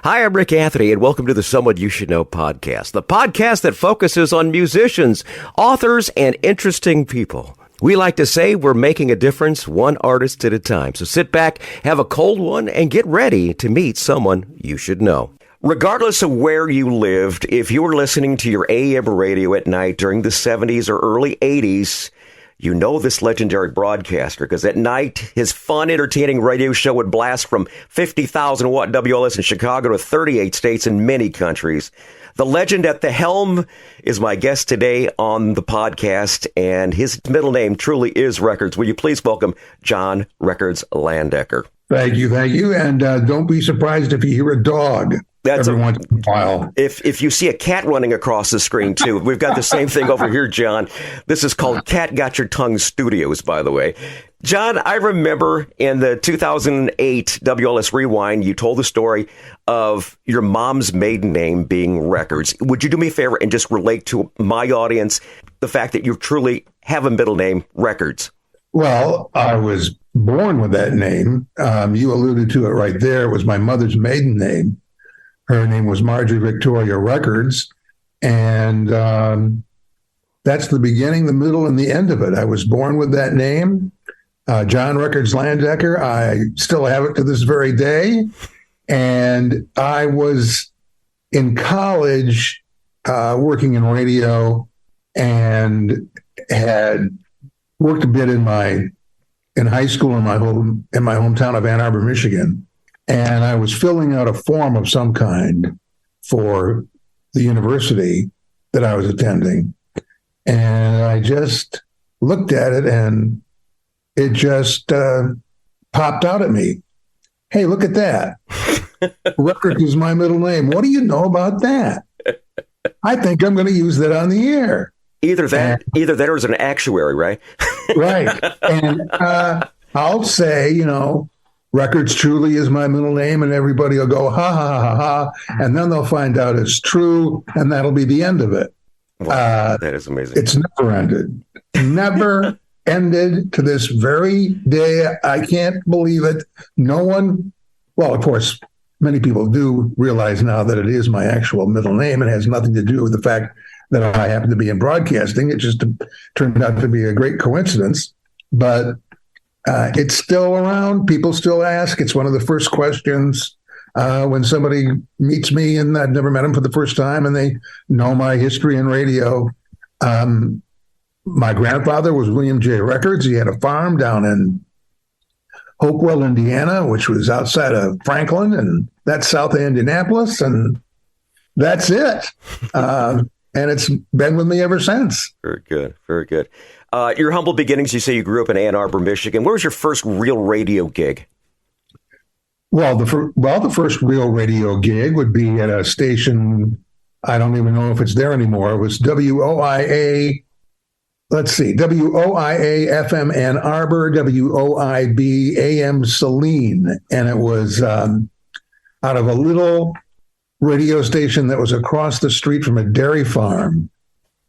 Hi, I'm Rick Anthony, and welcome to the Someone You Should Know podcast, the podcast that focuses on musicians, authors, and interesting people. We like to say we're making a difference one artist at a time. So sit back, have a cold one, and get ready to meet someone you should know. Regardless of where you lived, if you were listening to your AM radio at night during the 70s or early 80s, you know this legendary broadcaster, because at night, his fun, entertaining radio show would blast from 50,000 watt WLS in Chicago to 38 states in many countries. The legend at the helm is my guest today on the podcast, and his middle name truly is Records. Will you please welcome John Records Landecker? Thank you. And don't be surprised if you hear a dog. That's every once in a while. If you see a cat running across the screen, too. We've got the same thing over here, John. This is called CatGotYourTongueStudios, by the way. John, I remember in the 2008 WLS Rewind, you told the story of your mom's maiden name being Records. Would you do me a favor and just relate to my audience the fact that you truly have a middle name, Records? Well, I was born with that name. You alluded to it right there. It was my mother's maiden name. Her name was Marjorie Victoria Records, and that's the beginning, the middle, and the end of it. I was born with that name, John Records Landecker. I still have it to this very day, and I was in college working in radio and had worked a bit in high school in my hometown of Ann Arbor, Michigan. And I was filling out a form of some kind for the university that I was attending. And I just looked at it and it just popped out at me. Hey, look at that. Records is my middle name. What do you know about that? I think I'm going to use that on the air. Either that or as an actuary, right? Right. And I'll say, Records truly is my middle name, and everybody will go, ha, ha, ha, ha, and then they'll find out it's true, and that'll be the end of it. Wow, that is amazing. It's never ended. Never ended to this very day. I can't believe it. No one, well, of course, many people do realize now that it is my actual middle name. It has nothing to do with the fact that I happen to be in broadcasting. It just turned out to be a great coincidence. But it's still around. People still ask. It's one of the first questions when somebody meets me, and I've never met them for the first time, and they know my history in radio. My grandfather was William J. Records. He had a farm down in Hopewell, Indiana, which was outside of Franklin, and that's south of Indianapolis, and that's it. And it's been with me ever since. Very good. Very good. Your humble beginnings, you say you grew up in Ann Arbor, Michigan. Where was your first real radio gig? Well, the first real radio gig would be at a station, I don't even know if it's there anymore. It was WOIA FM Ann Arbor, WOIB AM Saline. And it was out of a little radio station that was across the street from a dairy farm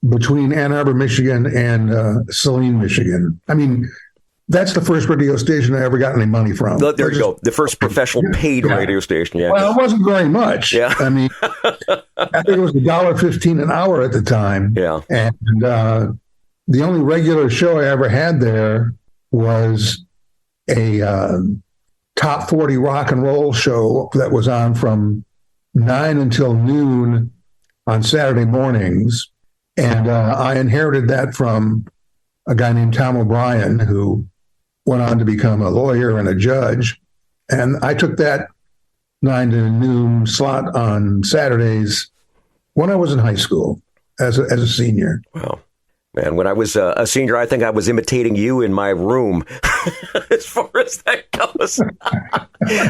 between Ann Arbor, Michigan and Saline, Michigan. I mean, that's the first radio station I ever got any money from. There you go. The first professional paid radio station. Yeah. Well, it wasn't very much. Yeah. I mean, I think it was $1.15 an hour at the time. Yeah. And the only regular show I ever had there was a top 40 rock and roll show that was on from 9 until noon on Saturday mornings. And I inherited that from a guy named Tom O'Brien, who went on to become a lawyer and a judge. And I took that 9 to noon slot on Saturdays when I was in high school as a senior. Wow. Man, when I was a senior, I think I was imitating you in my room as far as that goes.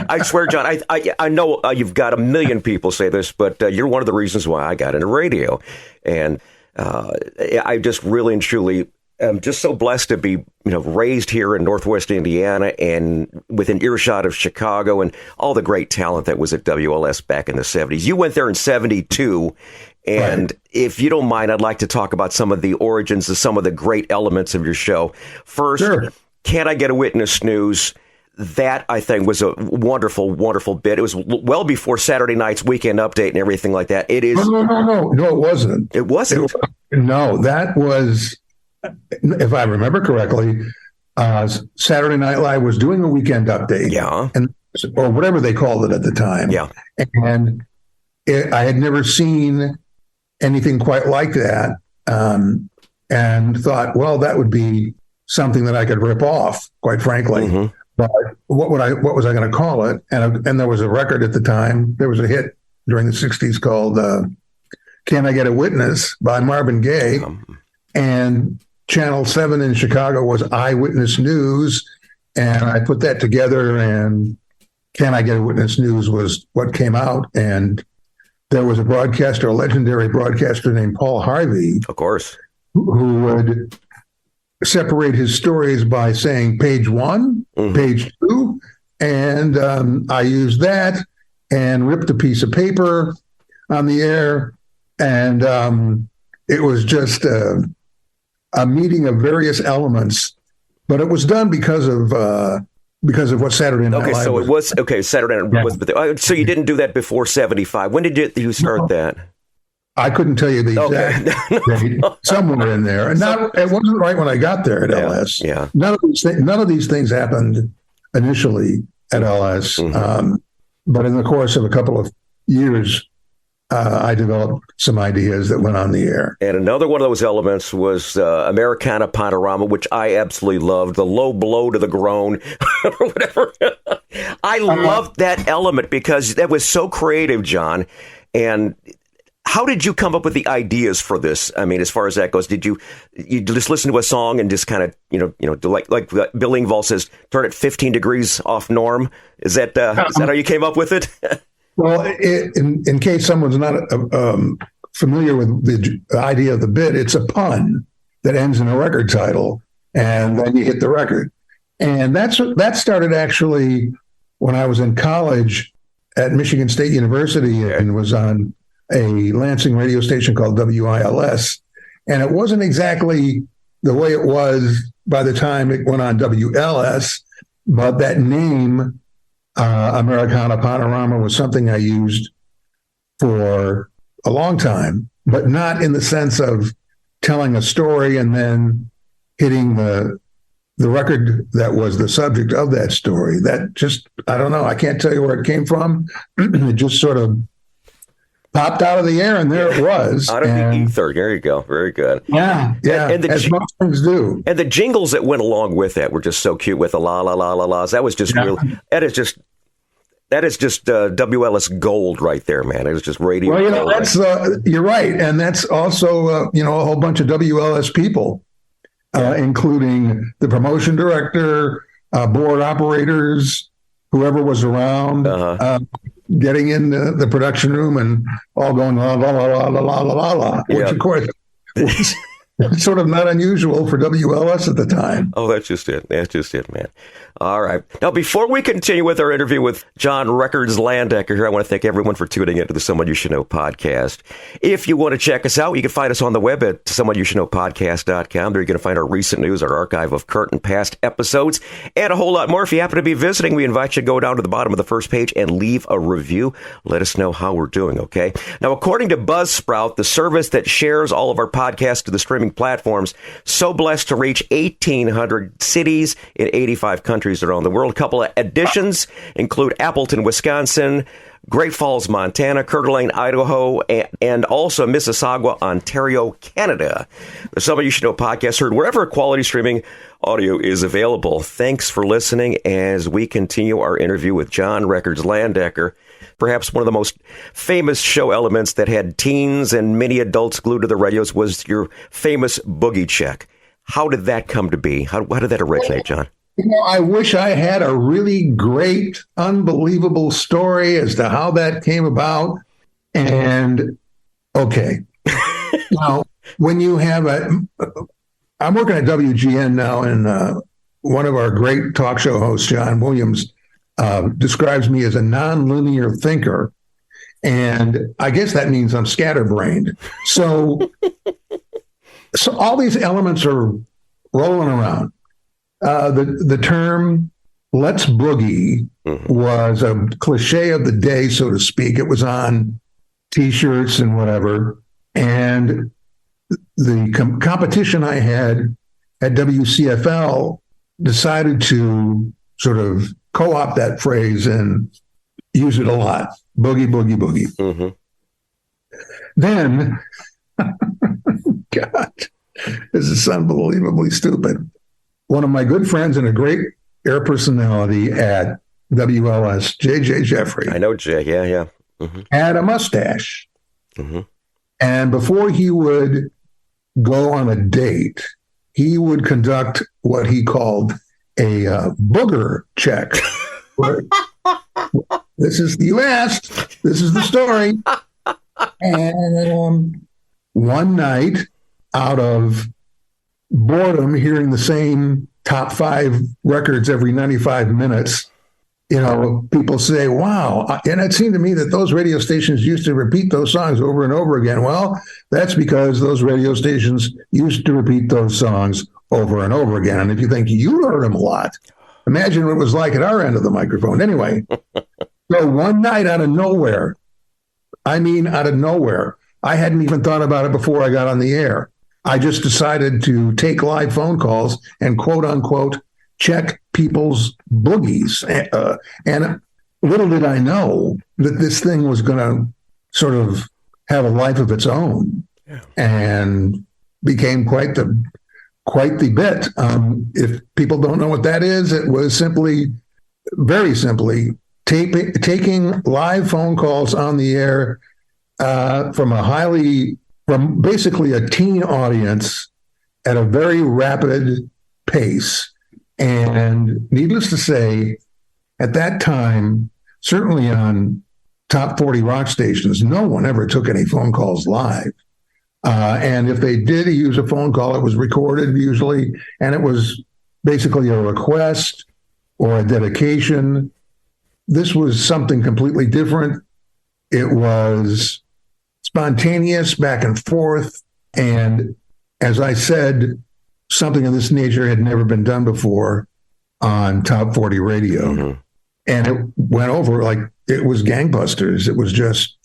I swear, John, I know you've got a million people say this, but you're one of the reasons why I got into radio. And I just really and truly am just so blessed to be, raised here in Northwest Indiana and within earshot of Chicago and all the great talent that was at WLS back in the 70s. You went there in 72. And right. If you don't mind, I'd like to talk about some of the origins of some of the great elements of your show. First, sure. Can't I Get a Witness Snooze? that, I think, was a wonderful, wonderful bit. It was well before Saturday night's Weekend Update and everything like that. It is. No, it wasn't. It wasn't. No, that was, if I remember correctly, Saturday Night Live was doing a Weekend Update. Yeah. Or whatever they called it at the time. Yeah. And I had never seen anything quite like that, and thought, well, that would be something that I could rip off, quite frankly. Mm-hmm. But what was I going to call it? And there was a record at the time. There was a hit during the 60s called Can I Get a Witness by Marvin Gaye. And Channel 7 in Chicago was Eyewitness News. And I put that together, and Can I Get a Witness News was what came out. And there was a legendary broadcaster named Paul Harvey. Of course. Who would separate his stories by saying page 1, page 2. And I used that and ripped a piece of paper on the air. And it was just a meeting of various elements. But it was done because of what Saturday Night Live was. So it was, Saturday Night was. So you didn't do that before 75. When did you start that? I couldn't tell you the exact date. Somewhere in there. And it wasn't right when I got there at LS. Yeah. None of these things happened initially at LS. Mm-hmm. But in the course of a couple of years, I developed some ideas that went on the air. And another one of those elements was Americana Panorama, which I absolutely loved. The low blow to the groan, or whatever. I loved that element because that was so creative, John. And how did you come up with the ideas for this? I mean, as far as that goes, did you just listen to a song and just kind of, like Bill Engvall says, turn it 15 degrees off norm? Is that how you came up with it? Well, in case someone's not familiar with the idea of the bit, it's a pun that ends in a record title, and then you hit the record. And that started actually when I was in college at Michigan State University and was on a Lansing radio station called WILS. And it wasn't exactly the way it was by the time it went on WLS, but that name, Americana Panorama, was something I used for a long time, but not in the sense of telling a story and then hitting the record that was the subject of that story. That just, I don't know, I can't tell you where it came from. It just sort of popped out of the air, and there it was. Out of the ether. There you go. Very good. Yeah. And as most things do. And the jingles that went along with that were just so cute with the la la la la la's. That was just real. That is just WLS gold right there, man. It was just radio. Well, that's you're right, and that's also a whole bunch of WLS people, including the promotion director, board operators, whoever was around. Getting in the production room and all going la la la la la la la la, which of course was sort of not unusual for WLS at the time. Oh, that's just it. That's just it, man. All right. Now, before we continue with our interview with John Records Landecker here, I want to thank everyone for tuning into the Someone You Should Know podcast. If you want to check us out, you can find us on the web at someoneyoushouldknowpodcast.com. There you're going to find our recent news, our archive of current and past episodes, and a whole lot more. If you happen to be visiting, we invite you to go down to the bottom of the first page and leave a review. Let us know how we're doing, okay? Now, according to Buzzsprout, the service that shares all of our podcasts to the streaming platforms, so blessed to reach 1,800 cities in 85 countries around the world. A couple of additions include Appleton, Wisconsin, Great Falls, Montana, Coeur d'Alene, Idaho, and also Mississauga, Ontario, Canada. The Someone You Should Know podcast heard wherever quality streaming audio is available. Thanks for listening as we continue our interview with John Records Landecker. Perhaps one of the most famous show elements that had teens and many adults glued to the radios was your famous Boogie Check. How did that come to be? How did that originate, John? I wish I had a really great, unbelievable story as to how that came about. And okay, now when you have I'm working at WGN now, and one of our great talk show hosts, John Williams, describes me as a nonlinear thinker. And I guess that means I'm scatterbrained. So all these elements are rolling around. The term Let's Boogie was a cliche of the day, so to speak. It was on T-shirts and whatever. And the competition I had at WCFL decided to sort of co-opt that phrase and use it a lot. Boogie, boogie, boogie. Mm-hmm. Then, God, this is unbelievably stupid. One of my good friends and a great air personality at WLS, JJ Jeffrey. I know Jay, yeah. Mm-hmm. Had a mustache. Mm-hmm. And before he would go on a date, he would conduct what he called a booger check. This is, you asked, this is the story. And one night, out of boredom, hearing the same top 5 records every 95 minutes, people say, wow. And it seemed to me that those radio stations used to repeat those songs over and over again. Well, that's because those radio stations used to repeat those songs over and over again. And if you think you heard them a lot, imagine what it was like at our end of the microphone. Anyway, so one night out of nowhere, I hadn't even thought about it before I got on the air. I just decided to take live phone calls and quote unquote check people's boogies. And little did I know that this thing was going to sort of have a life of its own, and became quite the bit. If people don't know what that is, it was very simply taking live phone calls on the air from basically a teen audience at a very rapid pace. And needless to say, at that time, certainly on top 40 rock stations, no one ever took any phone calls live. And if they did use a phone call, it was recorded usually, and it was basically a request or a dedication. This was something completely different. It was spontaneous, back and forth. And as I said, something of this nature had never been done before on top 40 radio. Mm-hmm. And it went over like it was gangbusters. It was just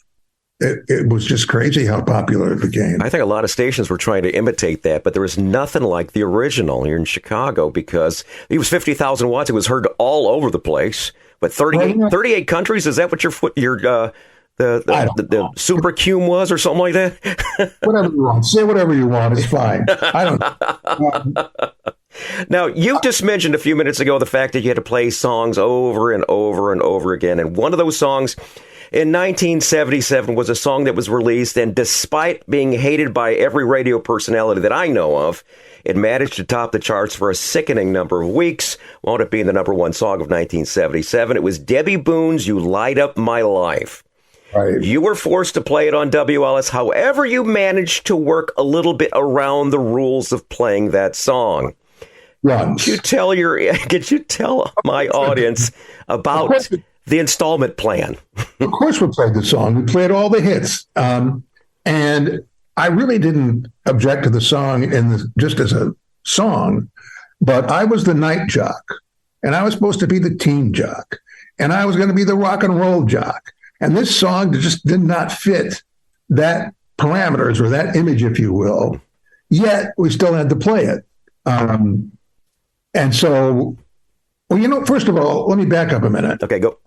crazy how popular it became. I think a lot of stations were trying to imitate that, but there was nothing like the original here in Chicago because it was 50,000 watts. It was heard all over the place. But 38 countries, is that what the super cume was or something like that? Whatever you want. Say whatever you want. It's fine. I don't Now, you just mentioned a few minutes ago the fact that you had to play songs over and over and over again. And one of those songs in 1977 was a song that was released, and despite being hated by every radio personality that I know of, it managed to top the charts for a sickening number of weeks, wound up being the number one song of 1977. It was Debbie Boone's You Light Up My Life. Right. You were forced to play it on WLS. However, you managed to work a little bit around the rules of playing that song. Once. Could you tell my audience about the installment plan? Of course we played the song. We played all the hits. And I really didn't object to the song just as a song, but I was the night jock, and I was supposed to be the teen jock, and I was going to be the rock and roll jock. And this song just did not fit that parameters or that image, if you will. Yet we still had to play it. And so, first of all, let me back up a minute. Okay, go.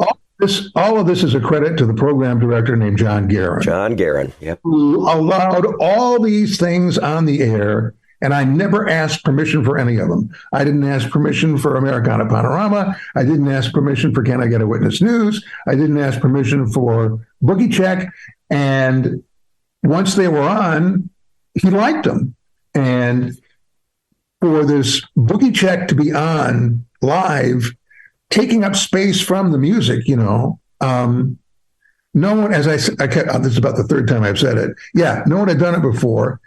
All of this is a credit to the program director named John Guerin. John Guerin, yep. Who allowed all these things on the air, and I never asked permission for any of them. I didn't ask permission for Americana Panorama. I didn't ask permission for Can I Get a Witness News. I didn't ask permission for Boogie Check. And once they were on, he liked them. And for this Boogie Check to be on live, taking up space from the music, no one, as I said, this is about the third time I've said it. Yeah, no one had done it before,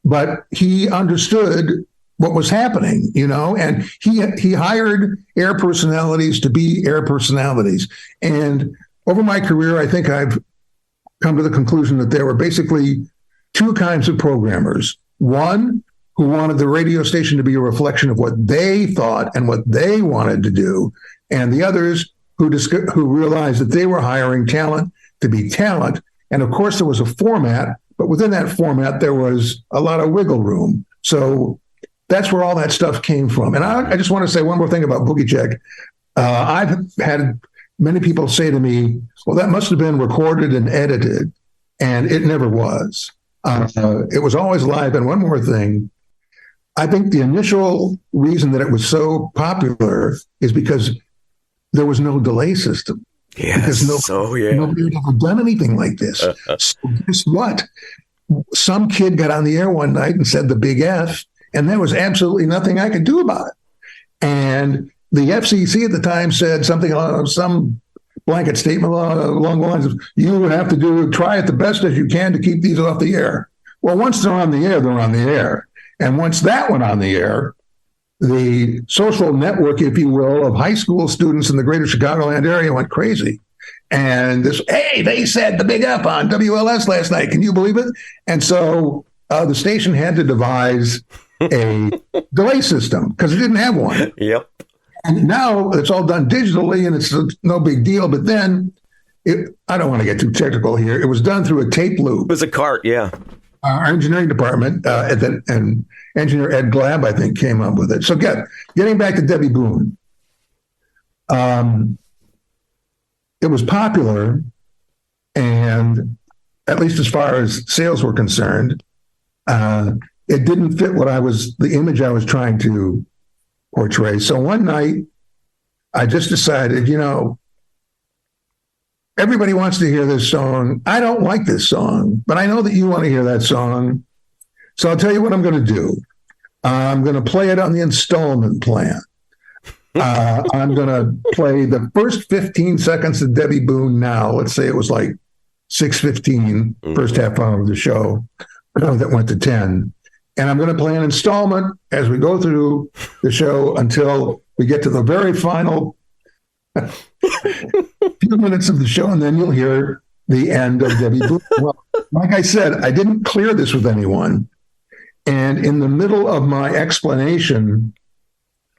but he understood what was happening, and he hired air personalities to be air personalities. And over my career, I think I've come to the conclusion that there were basically two kinds of programmers. One who wanted the radio station to be a reflection of what they thought and what they wanted to do, and the others who realized that they were hiring talent to be talent. And of course, there was a format, but within that format, there was a lot of wiggle room. So that's where all that stuff came from. And I just want to say one more thing about Boogie Check. I've had many people say to me, well, that must have been recorded and edited. And it never was. It was always live. And one more thing, I think the initial reason that it was so popular is because there was no delay system. Yes. Because nobody had ever done anything like this. So guess what? Some kid got on the air one night and said the big F, and there was absolutely nothing I could do about it. And the FCC at the time said something some blanket statement along the lines of, you have to try it the best as you can to keep these off the air. Well, once they're on the air, they're on the air. And once that went on the air, the social network, if you will, of high school students in the greater Chicagoland area went crazy. And hey, they said the big F on WLS last night. Can you believe it? And so the station had to devise a delay system because it didn't have one. Yep. And now it's all done digitally and it's no big deal. But then, I don't want to get too technical here. It was done through a tape loop. It was a cart, yeah. Our engineering department and engineer Ed Glab, I think, came up with it. So getting back to Debbie Boone, it was popular, and at least as far as sales were concerned, it didn't fit the image I was trying to portray. So one night, I just decided, everybody wants to hear this song. I don't like this song, but I know that you want to hear that song. So I'll tell you what I'm going to do. I'm going to play it on the installment plan. I'm going to play the first 15 seconds of Debbie Boone now. Let's say it was like 6:15, first half hour of the show that went to 10. And I'm going to play an installment as we go through the show until we get to the very final few minutes of the show, and then you'll hear the end of Debbie Boone. Well, like I said, I didn't clear this with anyone. And in the middle of my explanation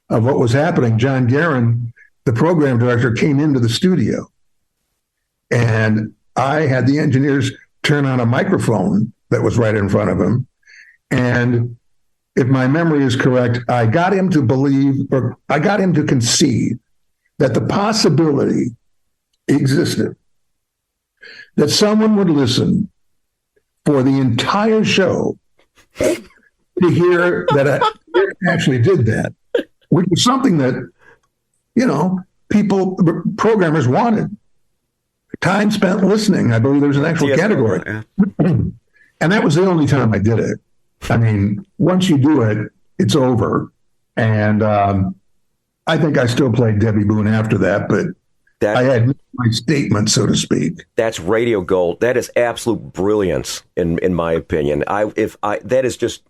of what was happening, John Guerin, the program director, came into the studio. And I had the engineers turn on a microphone that was right in front of him. And if my memory is correct, I got him to concede that the possibility existed that someone would listen for the entire show to hear that I actually did that, which was something that, programmers wanted. Time spent listening, I believe there's an actual category. And that was the only time I did it. I mean, once you do it, it's over. And I think I still played Debbie Boone after that, but I had my statement, so to speak. That's radio gold. That is absolute brilliance, in my opinion. That is just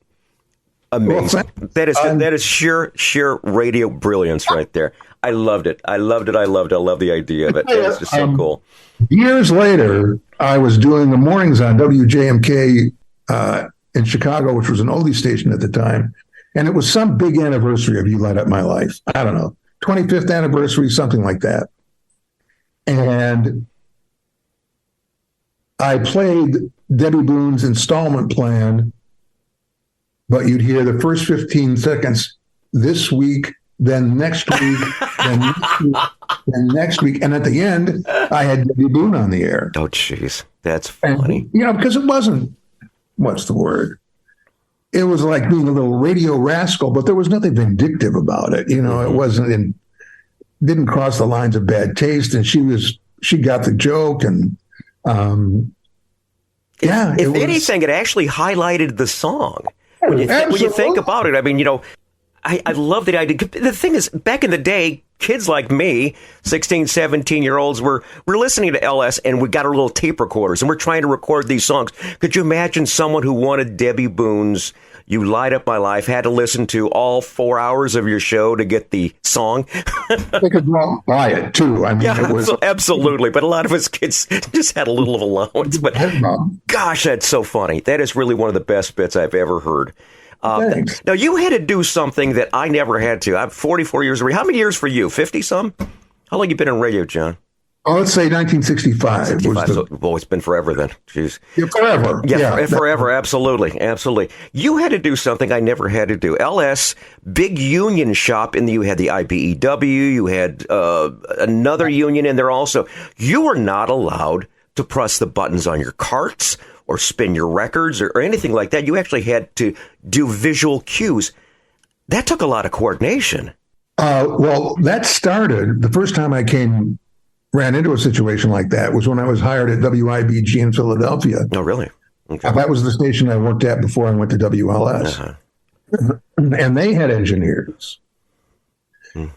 amazing. Well, that is sheer radio brilliance right there. I loved it. I love the idea of it. It's just so cool. Years later, I was doing the mornings on WJMK in Chicago, which was an oldie station at the time. And it was some big anniversary of You Light Up My Life. I don't know, 25th anniversary, something like that. And I played Debbie Boone's installment plan, but you'd hear the first 15 seconds this week, then next week, then next week. And at the end, I had Debbie Boone on the air. Oh, jeez. That's funny. And, because it wasn't, what's the word? It was like being a little radio rascal, but there was nothing vindictive about it. It wasn't didn't cross the lines of bad taste. And she got the joke. And if anything, it actually highlighted the song. When you think about it, I mean, I love that idea. The thing is, back in the day, kids like me, 16, 17-year-olds, we're listening to LS, and we got our little tape recorders, and we're trying to record these songs. Could you imagine someone who wanted Debbie Boone's You Light Up My Life, had to listen to all 4 hours of your show to get the song? They could buy it, too. I mean, yeah, absolutely. But a lot of us kids just had a little of allowance. But gosh, that's so funny. That is really one of the best bits I've ever heard. Now, you had to do something that I never had to. I'm 44 years old. How many years for you? 50-some? How long you been in radio, John? Oh, let's say 1965. 65. So, it's been forever then. Jeez. Yeah, forever. Yeah, forever. Absolutely. Absolutely. You had to do something I never had to do. LS, big union shop, and you had the IBEW. You had another union in there also. You were not allowed to press the buttons on your carts or spin your records or anything like that. You actually had to do visual cues. That took a lot of coordination. Well, that started the first time I ran into a situation like that was when I was hired at WIBG in Philadelphia. Oh, really? Okay. That was the station I worked at before I went to WLS. Uh-huh. And they had engineers.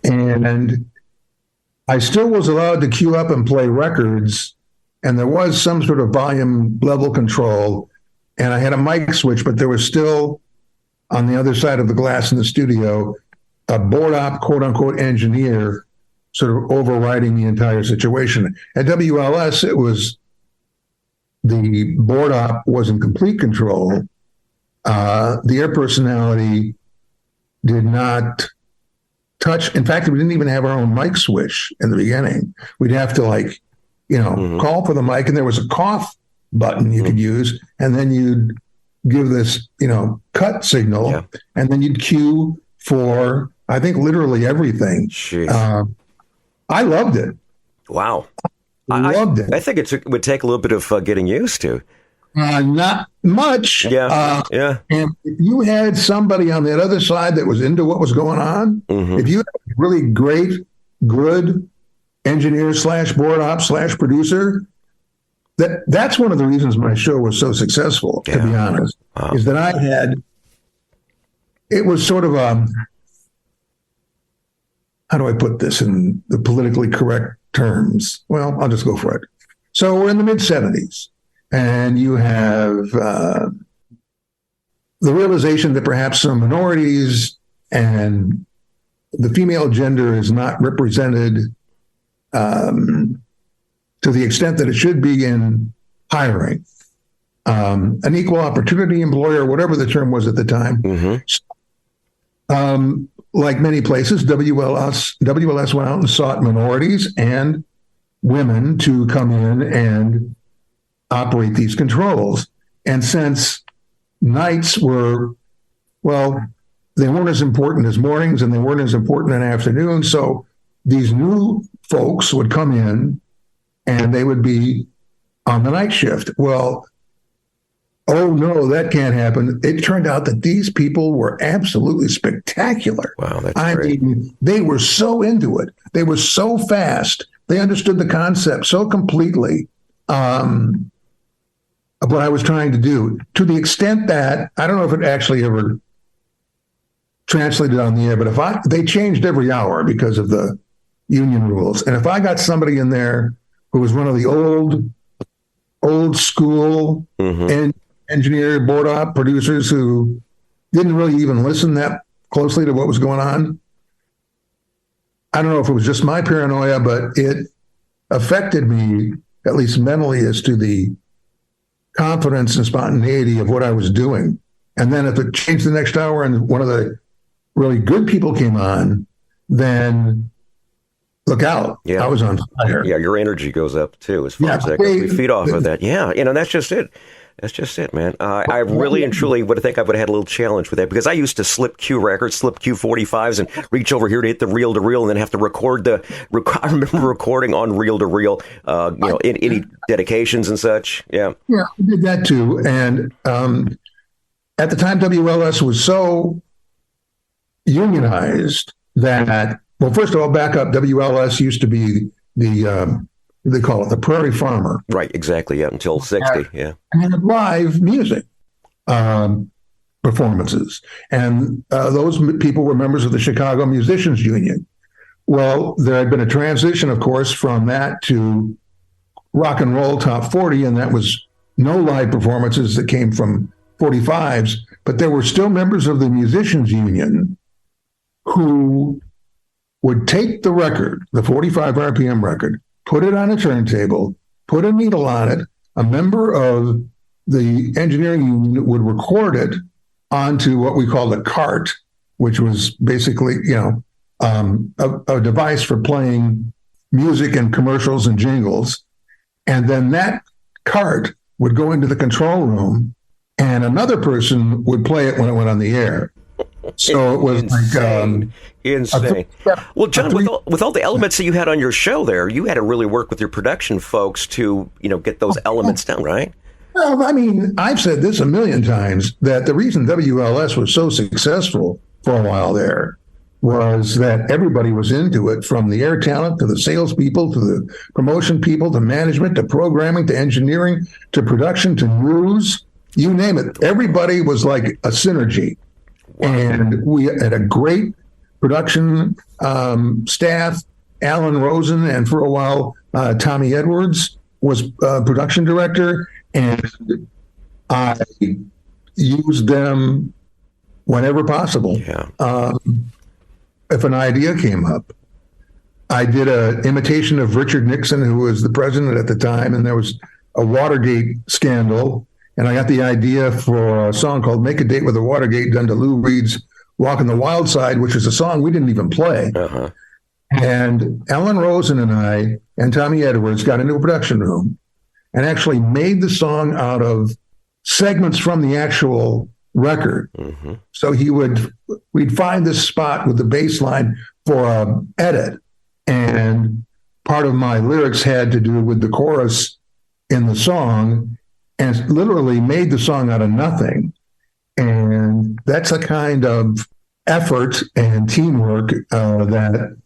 And I still was allowed to queue up and play records. And there was some sort of volume level control. And I had a mic switch, but there was still on the other side of the glass in the studio, a board op, quote unquote, engineer sort of overriding the entire situation. At WLS, it was the board op was in complete control. The air personality did not touch. In fact, we didn't even have our own mic switch in the beginning. We'd have to call for the mic, and there was a cough button you could use, and then you'd give this, cut signal, and then you'd cue for, I think, literally everything. I loved it. Wow. I loved it. I think it would take a little bit of getting used to. Not much. Yeah. And if you had somebody on the other side that was into what was going on, if you had a really great, good engineer / board op / producer, that's one of the reasons my show was so successful, to be honest, is that it was sort of how do I put this in the politically correct terms? Well, I'll just go for it. So we're in the mid-'70s, and you have the realization that perhaps some minorities and the female gender is not represented to the extent that it should be in hiring. An equal opportunity employer, whatever the term was at the time. Like many places, WLS went out and sought minorities and women to come in and operate these controls. And since nights were, they weren't as important as mornings and they weren't as important in afternoons, so these new folks would come in and they would be on the night shift. Well, oh no, that can't happen. It turned out that these people were absolutely spectacular. Wow, that's great. mean, they were so into it. They were so fast. They understood the concept so completely of what I was trying to do, to the extent that, I don't know if it actually ever translated on the air, but they changed every hour because of the union rules. And if I got somebody in there who was one of the old school and engineer board op producers who didn't really even listen that closely to what was going on, I don't know if it was just my paranoia, but it affected me, at least mentally, as to the confidence and spontaneity of what I was doing. And then if it changed the next hour and one of the really good people came on, then look out. I was on fire. Yeah, your energy goes up too, as far as that goes. We feed off of that. Yeah, that's just it. That's just it, man. I really and truly would think I would have had a little challenge with that, because I used to slip cue records, slip cue 45s, and reach over here to hit the reel to reel, and then have to record I remember recording on reel to reel, in any dedications and such. Yeah, I did that too. And at the time, WLS was so unionized that, well, first of all, back up. WLS used to be they call it the Prairie Farmer. Right, exactly, yeah, until 60, yeah. And had live music performances. And those people were members of the Chicago Musicians Union. Well, there had been a transition, of course, from that to rock and roll top 40, and that was no live performances that came from 45s, but there were still members of the Musicians Union who would take the record, the 45 RPM record, put it on a turntable, put a needle on it. A member of the engineering union would record it onto what we called a cart, which was basically, a device for playing music and commercials and jingles. And then that cart would go into the control room and another person would play it when it went on the air. So it was insane. Insane. Well, John, with all the elements that you had on your show there, you had to really work with your production folks to, get those elements down, right? Well, I mean, I've said this a million times that the reason WLS was so successful for a while there was that everybody was into it, from the air talent to the salespeople to the promotion people to management to programming to engineering to production to news, you name it. Everybody was like a synergy. And we had a great production staff. Alan Rosen, and for a while, Tommy Edwards was production director. And I used them whenever possible. Yeah. If an idea came up. I did an imitation of Richard Nixon, who was the president at the time, and there was a Watergate scandal. And I got the idea for a song called Make a Date with the Watergate, done to Lou Reed's Walking the Wild Side, which is a song we didn't even play. Uh-huh. And Alan Rosen and I and Tommy Edwards got into a production room and actually made the song out of segments from the actual record. Mm-hmm. So we'd find this spot with the bass line for an edit. And part of my lyrics had to do with the chorus in the song, and literally made the song out of nothing. And that's a kind of effort and teamwork that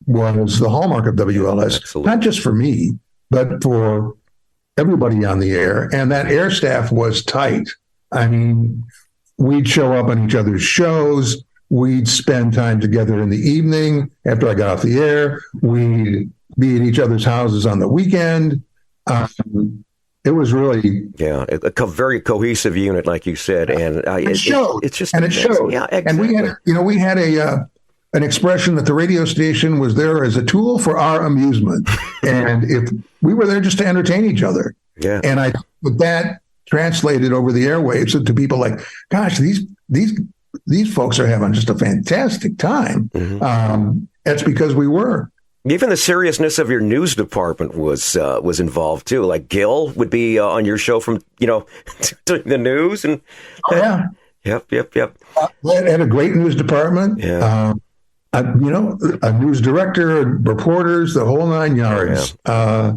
was the hallmark of WLS. Absolutely. Not just for me, but for everybody on the air. And that air staff was tight. I mean, we'd show up on each other's shows. We'd spend time together in the evening after I got off the air. We'd be at each other's houses on the weekend. It was really a very cohesive unit, like you said, and it showed. It's just it showed. Yeah, exactly. And we had an expression that the radio station was there as a tool for our amusement, and if we were there just to entertain each other. Yeah. And with that translated over the airwaves to people like, gosh, these folks are having just a fantastic time. Mm-hmm. That's because we were. Even the seriousness of your news department was involved too. Like Gil would be on your show from doing the news and Yep. They had a great news department. Yeah. A news director, reporters, the whole nine yards. Yeah.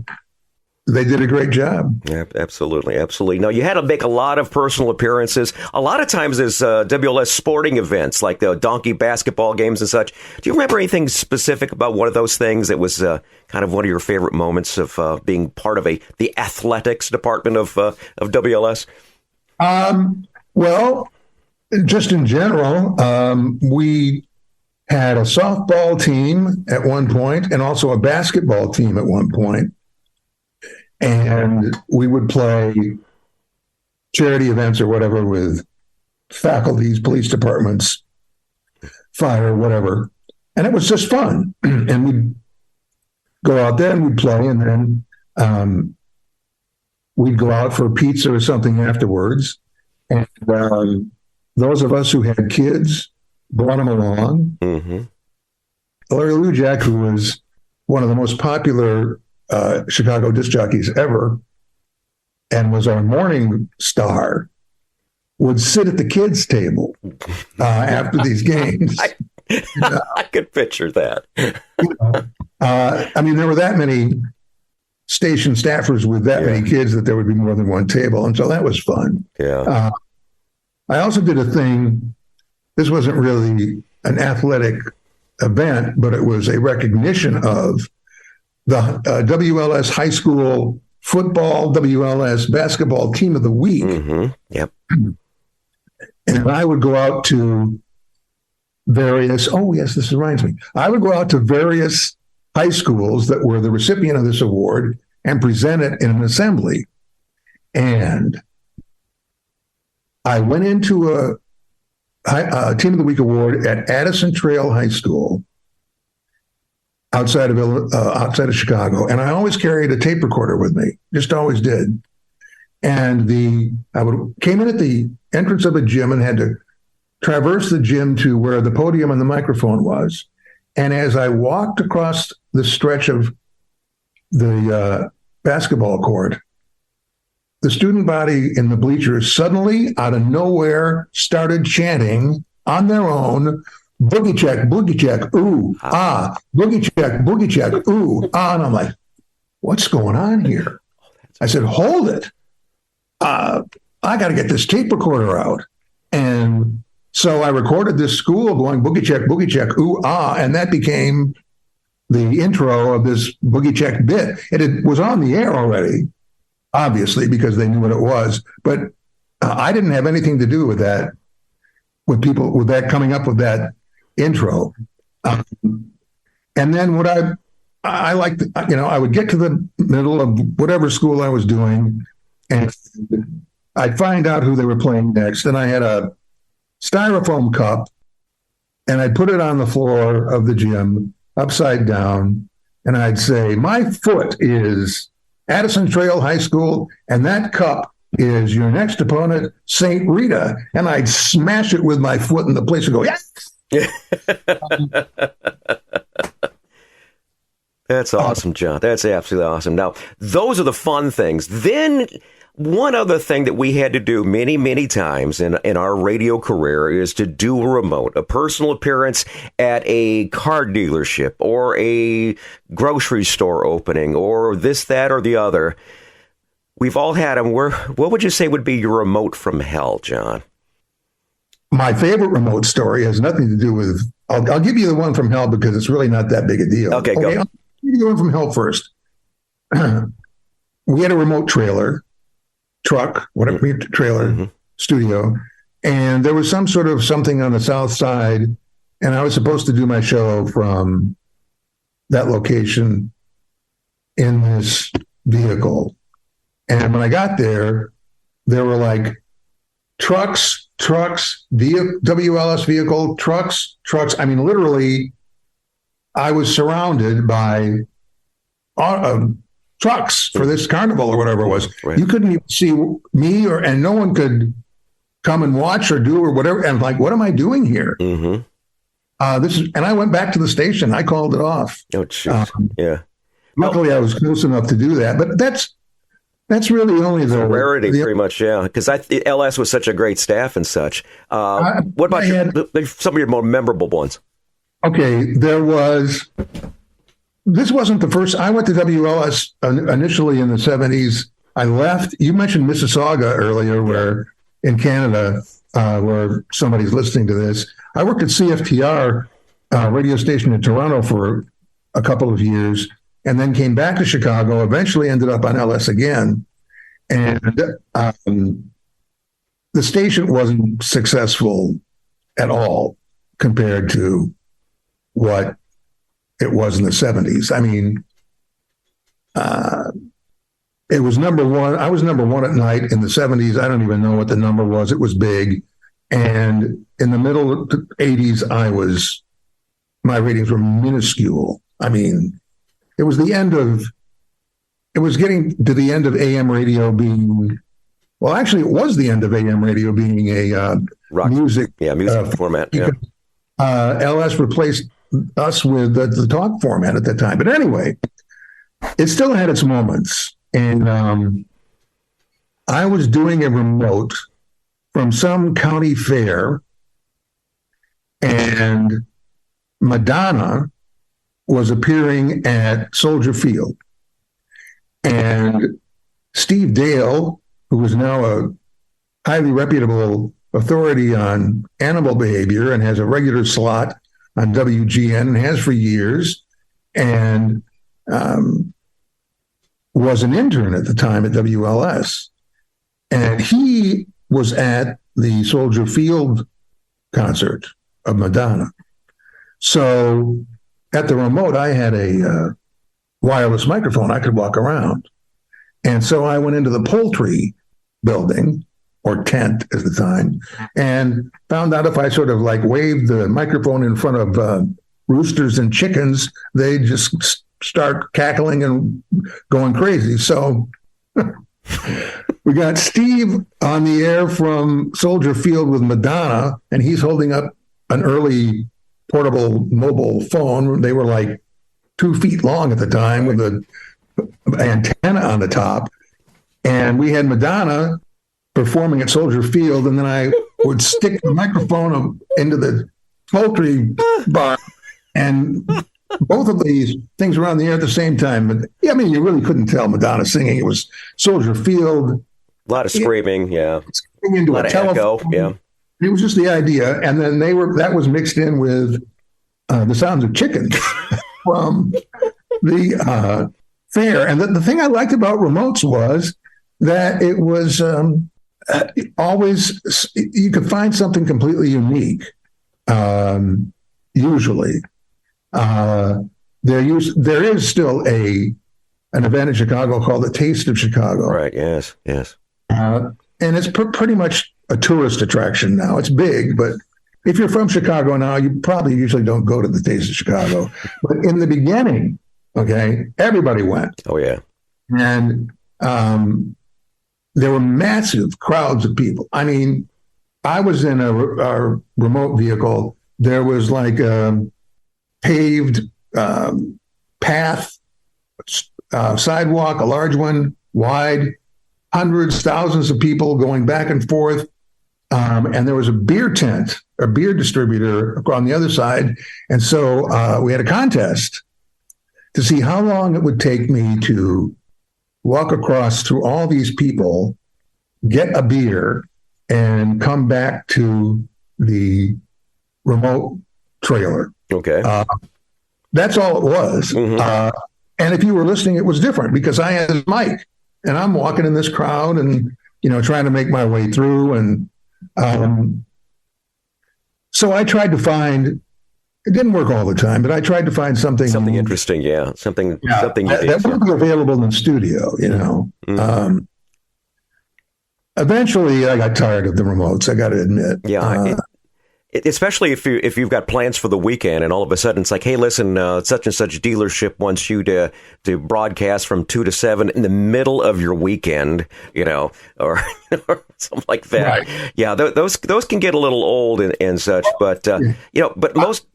They did a great job. Yeah, absolutely. Now, you had to make a lot of personal appearances. A lot of times there's WLS sporting events like the donkey basketball games and such. Do you remember anything specific about one of those things that was kind of one of your favorite moments of being part of the athletics department of WLS? Well, just in general, we had a softball team at one point and also a basketball team at one point. And we would play charity events or whatever with faculties, police departments, fire, whatever. And it was just fun. And we'd go out there and we'd play, and then we'd go out for pizza or something afterwards. And those of us who had kids brought them along. Mm-hmm. Larry Lujak, who was one of the most popular Chicago disc jockeys ever, and was our morning star, would sit at the kids' table after these games. I could picture that. I mean, there were that many station staffers with that many kids that there would be more than one table, and so that was fun. Yeah. I also did a thing. This wasn't really an athletic event, but it was a recognition of the WLS high school football, WLS basketball team of the week. Mm-hmm. Yep. And I would go out to this reminds me. I would go out to various high schools that were the recipient of this award and present it in an assembly. And I went into a Team of the Week award at Addison Trail High School outside of Chicago, and I always carried a tape recorder with me, just always did. And came in at the entrance of a gym and had to traverse the gym to where the podium and the microphone was. And as I walked across the stretch of the basketball court, the student body in the bleachers suddenly, out of nowhere, started chanting on their own, "Boogie check, ooh, ah, boogie check, ooh, ah." And I'm like, what's going on here? I said, hold it. I got to get this tape recorder out. And so I recorded this school going boogie check, ooh, ah, and that became the intro of this Boogie Check bit. It was on the air already, obviously, because they knew what it was. But I didn't have anything to do with that, with that coming up with that intro. And then what I liked, I would get to the middle of whatever school I was doing, and I'd find out who they were playing next. And I had a styrofoam cup, and I'd put it on the floor of the gym upside down, and I'd say, "My foot is Addison Trail High School, and that cup is your next opponent, St. Rita." And I'd smash it with my foot, and the place would go, "Yes!" That's awesome, John. That's absolutely awesome. Now, those are the fun things. Then one other thing that we had to do many, many times in our radio career is to do a remote, a personal appearance at a car dealership or a grocery store opening or this, that, or the other. We've all had them. What would you say would be your remote from hell, John? My favorite remote story has nothing to do with, I'll give you the one from hell because it's really not that big a deal. Okay, go. I'll give you the one from hell first. We had a remote truck, whatever, trailer, studio, and there was some sort of something on the south side, and I was supposed to do my show from that location in this vehicle. And when I got there, there were like trucks, WLS vehicle, trucks. I mean, literally, I was surrounded by trucks for this carnival or whatever it was. Right. You couldn't even see me, and no one could come and watch or do or whatever. And like, what am I doing here? And I went back to the station. I called it off. Oh, jeez. Yeah. Luckily, I was close enough to do that. But that's really only the rarity, pretty much, yeah. Because LS was such a great staff and such. What about some of your more memorable ones? Okay, this wasn't the first. I went to WLS initially in the 70s. I left. You mentioned Mississauga earlier, where in Canada, where somebody's listening to this. I worked at CFTR radio station in Toronto for a couple of years, and then came back to Chicago, eventually ended up on LS again. And the station wasn't successful at all compared to what it was in the 70s. I mean, it was number one. I was number one at night in the 70s. I don't even know what the number was. It was big. And in the middle of the 80s, my ratings were minuscule. I mean, it was getting to the end of AM radio being, well, actually, it was the end of AM radio being a music format. LS replaced us with the talk format at that time. But anyway, it still had its moments. And I was doing a remote from some county fair, and Madonna was appearing at Soldier Field. And Steve Dale, who was now a highly reputable authority on animal behavior and has a regular slot on WGN and has for years, and was an intern at the time at WLS. And he was at the Soldier Field concert of Madonna. So at the remote, I had a wireless microphone. I could walk around. And so I went into the poultry building, or tent at the time, and found out if I sort of like waved the microphone in front of roosters and chickens, they just start cackling and going crazy. So we got Steve on the air from Soldier Field with Madonna, and he's holding up an early portable mobile phone. They were like 2 feet long at the time with a antenna on the top. And we had Madonna performing at Soldier Field, and then I would stick the microphone into the poultry bar, and both of these things were on the air at the same time. But yeah, I mean, you really couldn't tell Madonna singing. It was Soldier Field. A lot of screaming, Screaming into a lot of echo, It was just the idea, and then that was mixed in with the sounds of chickens from the fair. And the thing I liked about remotes was that it was always, you could find something completely unique. Usually, there is still an event in Chicago called the Taste of Chicago. Right. Yes. And it's pretty much a tourist attraction now. It's big, but if you're from Chicago now, you probably usually don't go to the Taste of Chicago. But in the beginning, okay, everybody went. Oh yeah. And there were massive crowds of people. I mean, I was in a remote vehicle. There was like a paved path, sidewalk, a large one, wide, hundreds, thousands of people going back and forth. And there was a beer tent, a beer distributor on the other side. And so we had a contest to see how long it would take me to walk across through all these people, get a beer, and come back to the remote trailer. Okay. That's all it was. Mm-hmm. And if you were listening, it was different because I had a mic and I'm walking in this crowd and, trying to make my way through. And so I tried to find, it didn't work all the time, but I tried to find something interesting. Yeah. Something that wouldn't be available in the studio, Mm-hmm. Eventually I got tired of the remotes, I got to admit. Yeah. Especially if you've got plans for the weekend and all of a sudden it's like, hey, listen, such and such dealership wants you to broadcast from 2 to 7 in the middle of your weekend, or something like that. Right. Yeah, those can get a little old and such, but but most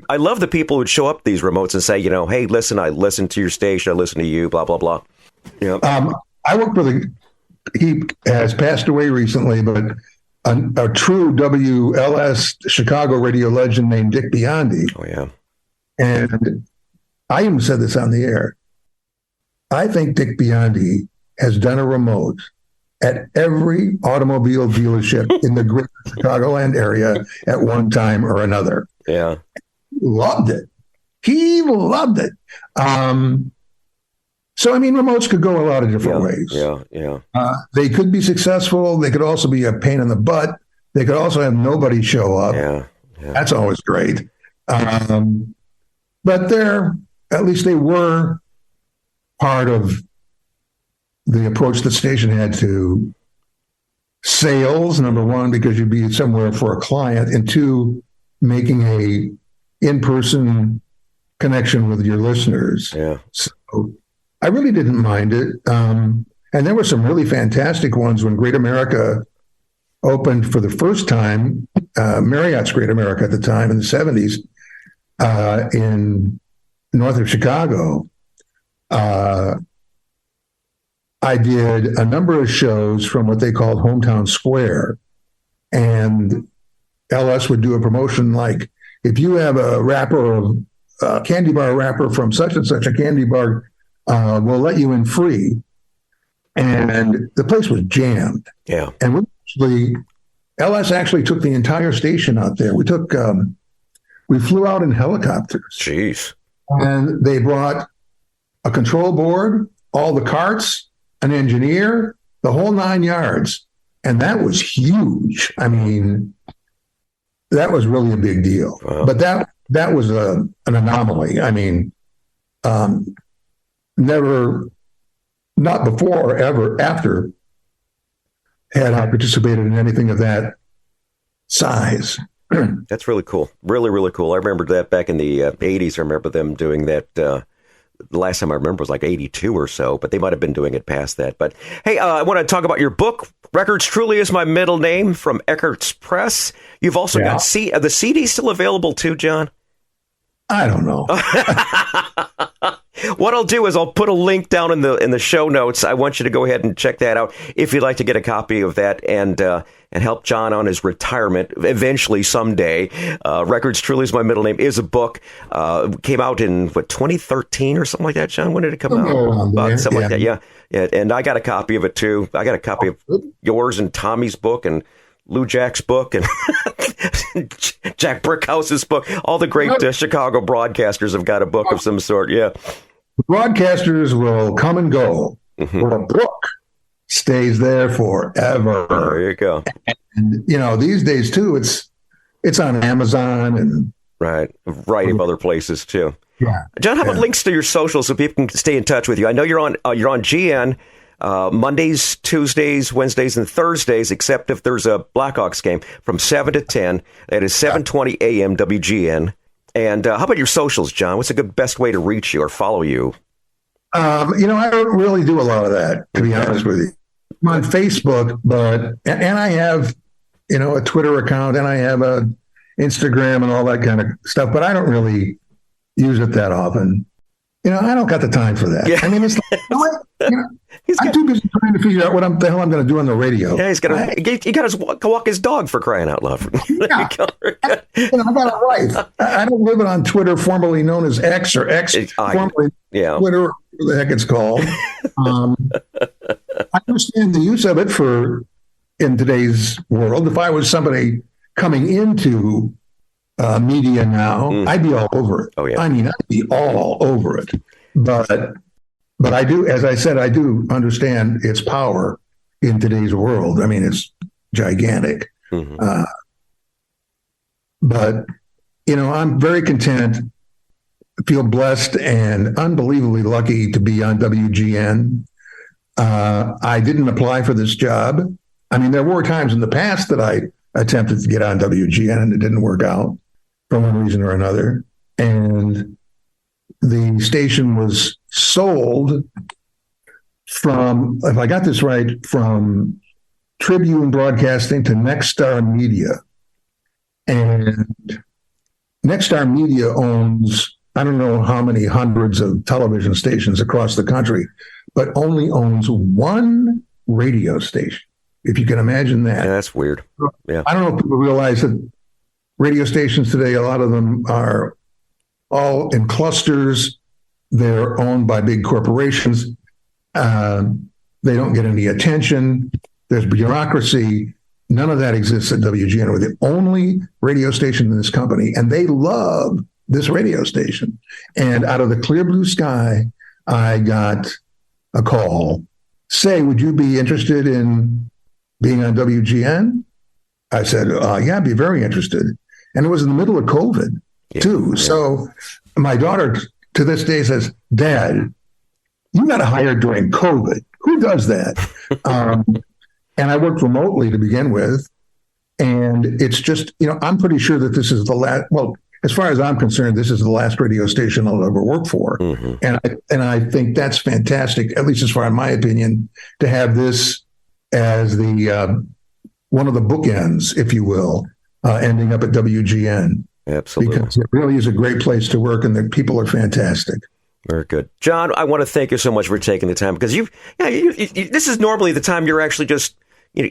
I love the people who'd show up these remotes and say, hey, listen, I listen to your station, I listen to you, blah blah blah. I worked with he has passed away recently, but a true WLS Chicago radio legend named Dick Biondi. Oh, yeah. And I even said this on the air. I think Dick Biondi has done a remote at every automobile dealership in the greater Chicagoland area at one time or another. Yeah. Loved it. He loved it. So, I mean, remotes could go a lot of different ways. Yeah. They could be successful. They could also be a pain in the butt. They could also have nobody show up. Yeah. That's always great. But at least they were part of the approach the station had to sales, number one, because you'd be somewhere for a client, and two, making a in-person connection with your listeners. Yeah. So I really didn't mind it. And there were some really fantastic ones when Great America opened for the first time, Marriott's Great America at the time in the 70s, in north of Chicago. I did a number of shows from what they called Hometown Square. And LS would do a promotion like, if you have a wrapper, a candy bar wrapper from such and such a candy bar, we'll let you in free. And the place was jammed. Yeah. And LS actually took the entire station out there. We flew out in helicopters. Jeez. And they brought a control board, all the carts, an engineer, the whole 9 yards. And that was huge. I mean, that was really a big deal. Wow. But that was an anomaly. I mean, never, not before or ever after, had I participated in anything of that size. That's really cool. Really, really cool. I remember that back in the 80s. I remember them doing that. The last time I remember was like 82 or so, but they might have been doing it past that. But hey, I want to talk about your book, Records Truly Is My Middle Name, from Eckert's Press. You've also got the CD still available too, John? I don't know. What I'll do is I'll put a link down in the show notes. I want you to go ahead and check that out if you'd like to get a copy of that and help John on his retirement eventually someday. Records Truly is My Middle Name is a book. Came out in 2013 or something like that, John? When did it come out? Something like that, yeah. And I got a copy of it too. I got a copy of yours and Tommy's book and Lou Jack's book and Jack Brickhouse's book. All the great Chicago broadcasters have got a book of some sort. Yeah. Broadcasters will come and go, but a book stays there forever. There you go. And these days too, it's on Amazon and a variety of other places too. Yeah. John, how about links to your socials so people can stay in touch with you? I know you're on GN. Mondays, Tuesdays, Wednesdays, and Thursdays, except if there's a Blackhawks game from 7 to 10. That is 7:20 a.m. WGN. And how about your socials, John? What's the best way to reach you or follow you? I don't really do a lot of that, to be honest with you. I'm on Facebook, and I have, a Twitter account, and I have a Instagram and all that kind of stuff, but I don't really use it that often. I don't got the time for that. Yeah. I mean, it's I'm too busy trying to figure out what the hell I'm going to do on the radio. Yeah, he got to walk his dog, for crying out loud. I got a wife. I don't live it on Twitter, formerly known as X or X, formerly Twitter, whatever the heck it's called. I understand the use of it in today's world. If I was somebody coming into media now, I'd be all over it. Oh, yeah. I mean, I'd be all over it. But I do, as I said, I do understand its power in today's world. I mean, it's gigantic. But, I'm very content, feel blessed and unbelievably lucky to be on WGN. I didn't apply for this job. I mean, there were times in the past that I attempted to get on WGN and it didn't work out for one reason or another. And the station was sold from, if I got this right, from Tribune Broadcasting to Nexstar Media. And Nexstar Media owns, I don't know how many hundreds of television stations across the country, but only owns one radio station, if you can imagine that. Yeah, that's weird. Yeah. I don't know if people realize that radio stations today, a lot of them are all in clusters. They're owned by big corporations. They don't get any attention. There's bureaucracy. None of that exists at WGN. We're the only radio station in this company, and they love this radio station. And out of the clear blue sky, I got a call. Say, would you be interested in being on WGN? I said, yeah, I'd be very interested. And it was in the middle of COVID, too. Yeah. So my daughter to this day says, Dad, you got hired during COVID. Who does that? And I worked remotely to begin with. And it's just, I'm pretty sure that this is the last, well, as far as I'm concerned, this is the last radio station I'll ever work for. And I think that's fantastic, at least as far as my opinion, to have this as the one of the bookends, if you will, ending up at WGN. Absolutely. Because it really is a great place to work and the people are fantastic. Very good. John, I want to thank you so much for taking the time because this is normally the time you're actually just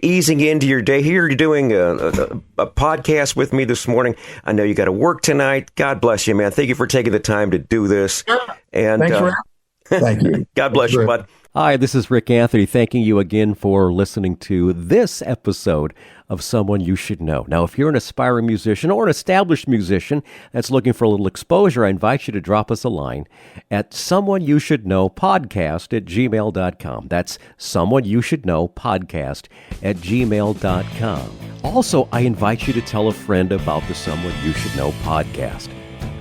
easing into your day. Here you're doing a podcast with me this morning. I know you got to work tonight. God bless you, man. Thank you for taking the time to do this. And thank you. God bless you, bud. Hi, this is Rick Anthony, thanking you again for listening to this episode of Someone You Should Know. Now, if you're an aspiring musician or an established musician that's looking for a little exposure, I invite you to drop us a line at someoneyoushouldknowpodcast@gmail.com. That's someoneyoushouldknowpodcast@gmail.com. Also, I invite you to tell a friend about the Someone You Should Know podcast.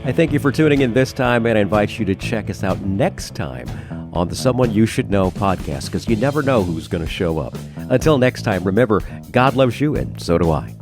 I thank you for tuning in this time, and I invite you to check us out next time on the Someone You Should Know podcast, because you never know who's going to show up. Until next time, remember, God loves you, and so do I.